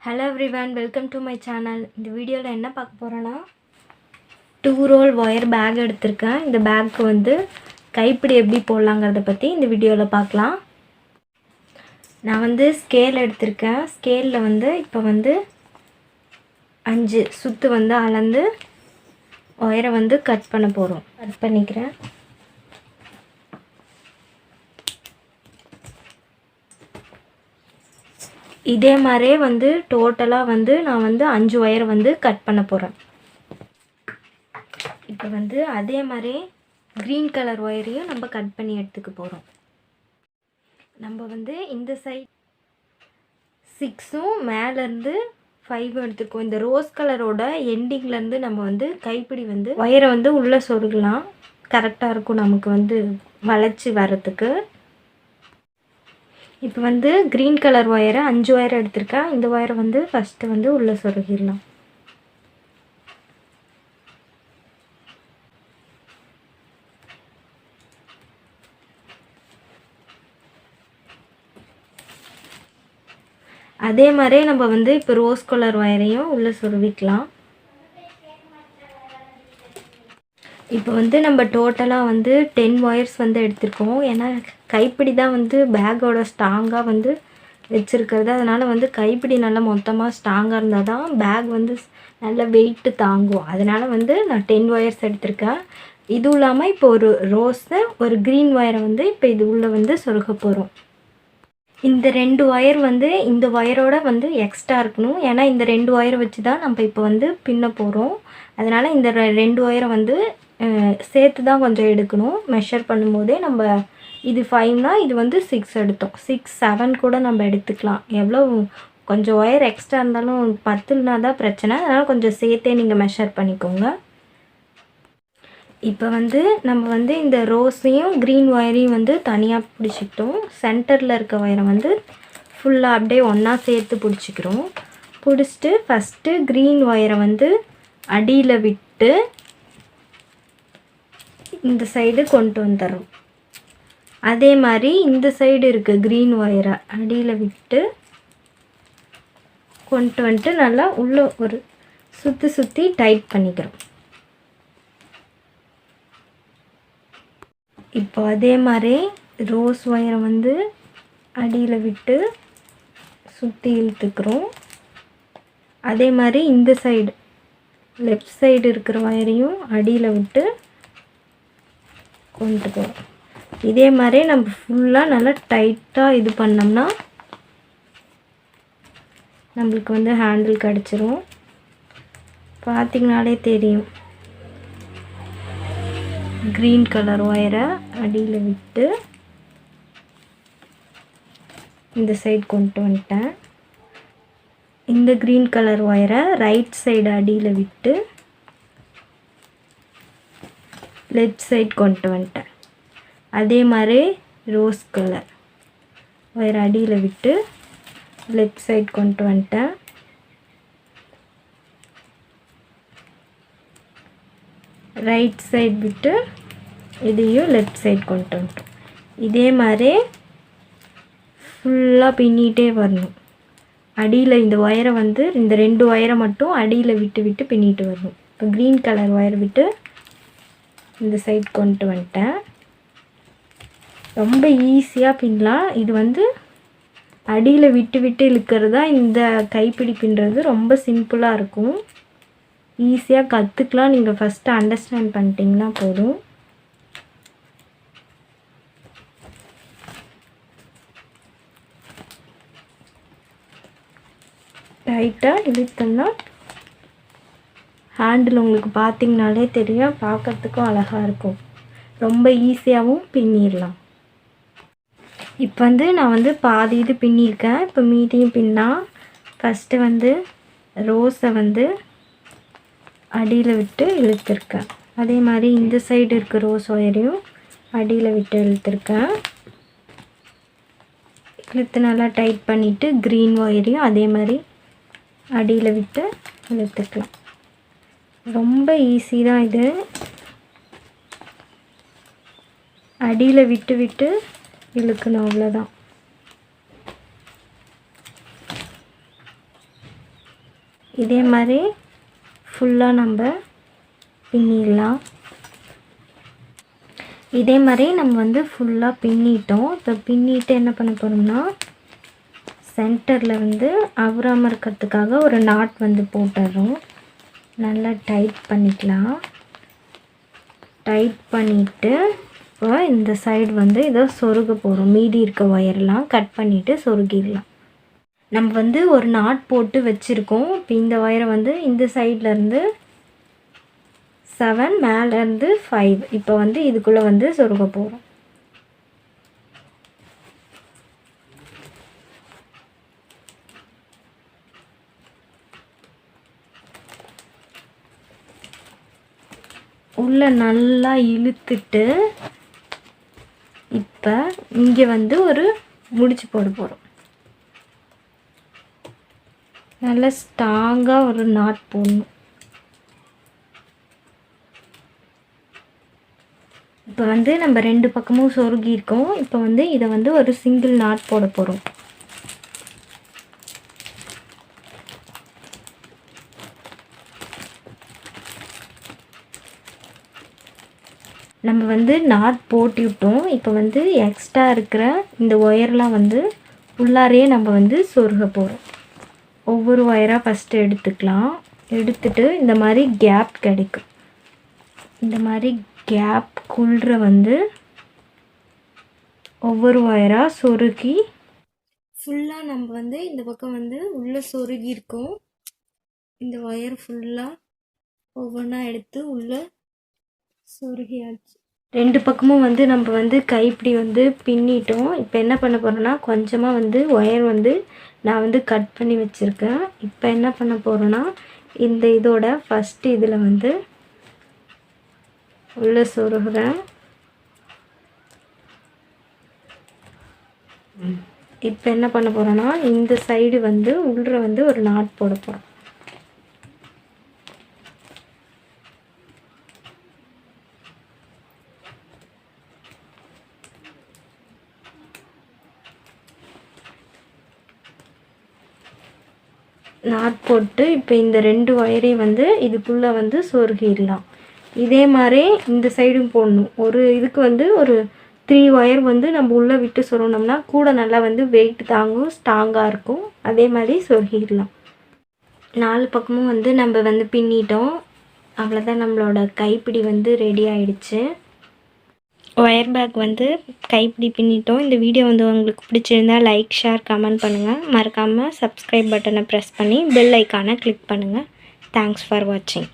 Hello everyone, welcome to my channel. இந்த வீடியோல என்ன பார்க்க போறேன்னா 2 roll wire bag எடுத்துர்க்கேன். இந்த பேக்க்கு வந்து கைப்பிடி எப்படி போடலாம்ங்கறத பத்தி இந்த வீடியோல பார்க்கலாம். நான் வந்து ஸ்கேல் எடுத்துர்க்கேன். ஸ்கேல்ல வந்து இப்போ வந்து 5 சுத்து வந்து அளந்து wire வந்து கட் பண்ண போறோம். கட் பண்ணிக்கிறேன். இதே மாதிரியே வந்து டோட்டலா வந்து நான் வந்து 5 வயர் வந்து கட் பண்ண போறேன். இப்போ வந்து அதே மாதிரி green கலர் வயரையும் நம்ம கட் பண்ணி எடுத்துக்க போறோம். நம்ம வந்து இந்த சைடு 6ம் மேல இருந்து 5 எடுத்துக்கோ. இந்த ரோஸ் கலரோட எண்டிங்ல இருந்து நம்ம வந்து கைப்பிடி வந்து வயரை வந்து உள்ள சொருகலாம். கரெக்ட்டா இருக்கும் நமக்கு வந்து வளைச்சி வரதுக்கு. இப்போ வந்து green கலர் வயரை 5 வயர் எடுத்துர்க்கேன். இந்த வயரை வந்து ஃபர்ஸ்ட் வந்து உள்ள சொருகிடலாம். அதே மாதிரியே நம்ம வந்து இப்போ ரோஸ் கலர் வயரையும் உள்ள சொருவிக்கலாம். இப்போ வந்து நம்ம டோட்டலா வந்து 10 wires வந்து எடுத்துர்க்கோம். ஏனா கைப்பிடி தான் வந்து பேக்கோட ஸ்ட்ராங்கா வந்து வெச்சிருக்கிறது. அதனால வந்து கைப்பிடி நல்லா மொத்தமா ஸ்ட்ராங்கா இருந்தா தான் பேக் வந்து நல்ல weight தாங்கும். அதனால வந்து நான் 10 wires எடுத்துர்க்கேன். இது இல்லாம இப்போ ஒரு ரோஸ் ஒரு green wire வந்து இப்போ இது உள்ள வந்து சொருக போறோம். இந்த 2 wire வந்து இந்த வயரோட வந்து எக்ஸ்ட்ரா இருக்கணும். ஏனா இந்த 2 wire வச்சு தான் நம்ம இப்போ வந்து பின்ன போறோம். அதனால இந்த 2 wire வந்து சேர்த்து தான் கொஞ்சம் எடுக்கணும். மெஷர் பண்ணும்போதே நம்ம இது 5னா இது வந்து 6 எடுத்தோம். 6 7 கூட நம்ம எடுத்துக்கலாம். எவ்வளவு கொஞ்சம் வயர் எக்ஸ்ட்ரா இருந்தாலும் 10 இல்லனா தான் பிரச்சனை. அதனால கொஞ்சம் சேர்த்தே நீங்க மெஷர் பண்ணிக்கோங்க. இப்போ வந்து நம்ம வந்து இந்த ரோஸையும் green வயரையும் வந்து தனியா பிடிச்சிட்டோம். சென்டர்ல இருக்க வயரை வந்து ஃபுல்லா அப்படியே ஒண்ணா சேர்த்து பிடிச்சிக்கிறோம். பிடிச்சிட்டு ஃபர்ஸ்ட் green வயரை வந்து அடியில விட்டு இந்த சைடு கொண்டு வந்துறோம். அதே மாதிரி இந்த சைடு இருக்க green வயரை அடியில விட்டு கொண்டு வந்து நல்லா உள்ள ஒரு சுத்தி டைட் பண்ணிக்கிறோம். இப்போ அதே மாதிரி ரோஸ் வயரை வந்து அடியில விட்டு சுத்தி இழுத்துக்கிறோம். அதே மாதிரி இந்த சைடு லெஃப்ட் சைடு இருக்கிற வயரையும் அடியில விட்டு கொண்டு போறோம். இதே மாதிரி நம்ம ஃபுல்லா நல்லா டைட்டா இது பண்ணோம்னா நமக்கு வந்து ஹேண்டில் கிடைச்சிரும். பாத்தீங்கனாலே தெரியும். green கலர் வயரை அடியில விட்டு இந்த சைடு கொண்டு வந்துட்டேன். இந்த green கலர் வயரை ரைட் சைடு அடியில விட்டு லெஃப்ட் சைடு கொண்டு வந்துட்டேன். அதே மாதிரி ரோஸ் கலர் வயரை அடியில விட்டு லெஃப்ட் சைடு கொண்டு வந்துட்டேன். ரைட் சைடு விட்டு இதையும் லெஃப்ட் சைடு கொண்டு வந்துட்டோம். இதே மாதிரி ஃபுல்லா பின்னிட்டே வரணும். அடியில இந்த வயரை வந்து இந்த 2 வயரை மட்டும் அடியில விட்டு பின்னிட்டு வரணும். இப்போ green கலர் வயர் விட்டு இந்த சைடு கொண்டு வந்துட்டேன். ரொம்ப ஈஸியா பின்னலாம். இது வந்து அடியில விட்டு இழுக்கிறதா இந்த கைப்பிடி பின்றது ரொம்ப சிம்பிளா இருக்கும். ஈஸியா கத்துக்கலாம். நீங்க ஃபர்ஸ்ட் அண்டர்ஸ்டாண்ட் பண்ணிட்டீங்கன்னா போதும். டைட்டா இழுத்தோம்னா ஹேண்டில் உங்களுக்கு பாத்தீங்கனாலே தெரியும். பார்க்கிறதுக்கும் அழகா இருக்கும். ரொம்ப ஈஸியாவும் பின்னிரலாம். இப்போ வந்து நான் வந்து பாதி இது பின்னிருக்கேன். இப்போ மீதியும் பின்னா ஃபர்ஸ்ட் வந்து ரோஸை வந்து அடியில விட்டு இழுத்துர்க்கேன். அதே மாதிரி இந்த சைடு இருக்க ரோஸ் வயரையும் அடியில விட்டு இழுத்துர்க்கேன். இழுத்து நல்லா டைட் பண்ணிட்டு green வயரையும் அதே மாதிரி அடியில விட்டு இழுத்துக்கலாம். ரொம்ப ஈஸி தான் இது. அடியில விட்டு இழுக்கணும் அவ்வளவுதான். இதே மாதிரி ஃபுல்லாக நம்ம பின்னிடலாம். இதே மாதிரி நம்ம வந்து ஃபுல்லாக பின்னிட்டோம். இப்போ பின்னிட்டு என்ன பண்ண போகிறோம்னா சென்டரில் வந்து அவுறாமல் இருக்கிறதுக்காக ஒரு நாட் வந்து போட்டுடுறோம். நல்லா டைட் பண்ணிக்கலாம். டைட் பண்ணிவிட்டு இப்போ இந்த சைடு வந்து இதை சொருக போகிறோம். மீதி இருக்க ஒயர்லாம் கட் பண்ணிவிட்டு சொருகிடலாம். நம்ம வந்து ஒரு நாட் போட்டு வச்சுருக்கோம். இப்போ இந்த ஒயரை வந்து இந்த சைட்லேருந்து 7 மேலேருந்து 5 இப்போ வந்து இதுக்குள்ளே வந்து சொருக போகிறோம். உள்ளே நல்லா இழுத்துட்டு இப்போ இங்கே வந்து ஒரு முடிச்சு போட போகிறோம். நல்லா ஸ்ட்ராங்காக ஒரு நாட் போடணும். இப்போ வந்து நம்ம 2 பக்கமும் சொருகியிருக்கோம். இப்போ வந்து இதை வந்து ஒரு சிங்கிள் நாட் போட போகிறோம். நம்ம வந்து நாட் போட்டு விட்டோம். இப்போ வந்து எக்ஸ்ட்ரா இருக்கிற இந்த ஒயர்லாம் வந்து உள்ளாரையே நம்ம வந்து சொருக போகிறோம். ஒவ்வொரு ஒயராக ஃபஸ்ட்டு எடுத்துக்கலாம். எடுத்துட்டு இந்த மாதிரி கேப் கிடைக்கும். இந்த மாதிரி கேப்குள்ளே வந்து ஒவ்வொரு ஒயராக சொருகி ஃபுல்லாக நம்ம வந்து இந்த பக்கம் வந்து உள்ளே சொருகியிருக்கோம். இந்த ஒயர் ஃபுல்லாக ஒவ்வொன்றா எடுத்து உள்ளே சொருகியாச்சு. 2 பக்கமும் வந்து நம்ம வந்து கைப்பிடி வந்து பின்னிட்டோம். இப்போ என்ன பண்ண போகிறோன்னா கொஞ்சமாக வந்து ஒயர் வந்து நான் வந்து கட் பண்ணி வச்சுருக்கேன். இப்போ என்ன பண்ண போகிறோன்னா இந்த இதோட ஃபஸ்ட்டு இதில் வந்து உள்ளே சொருகிறேன். இப்போ என்ன பண்ண போகிறோன்னா இந்த சைடு வந்து உள்ளே வந்து ஒரு நாட் போட போகிறோம். நாட் போட்டு இப்போ இந்த 2 ஒயரையும் வந்து இதுக்குள்ளே வந்து சொருகிடலாம். இதே மாதிரி இந்த சைடும் போடணும். ஒரு இதுக்கு வந்து ஒரு 3 ஒயர் வந்து நம்ம உள்ளே விட்டு சொருகினோம்னா கூட நல்லா வந்து வெயிட் தாங்கும், ஸ்ட்ராங்காக இருக்கும். அதே மாதிரி சொருகிடலாம். 4 பக்கமும் வந்து நம்ம வந்து பின்னிட்டோம். அவ்வளோதான், நம்மளோட கைப்பிடி வந்து ரெடி ஆயிடுச்சு. ஒயர் பேக் வந்து கைப்பிடி பின்னிட்டோம். இந்த வீடியோ வந்து உங்களுக்கு பிடிச்சிருந்தா லைக், ஷேர், கமெண்ட் பண்ணுங்கள். மறக்காமல் சப்ஸ்கிரைப் பட்டனை ப்ரெஸ் பண்ணி பெல் ஐக்கானை கிளிக் பண்ணுங்கள். தேங்க்ஸ் ஃபார் வாட்சிங்.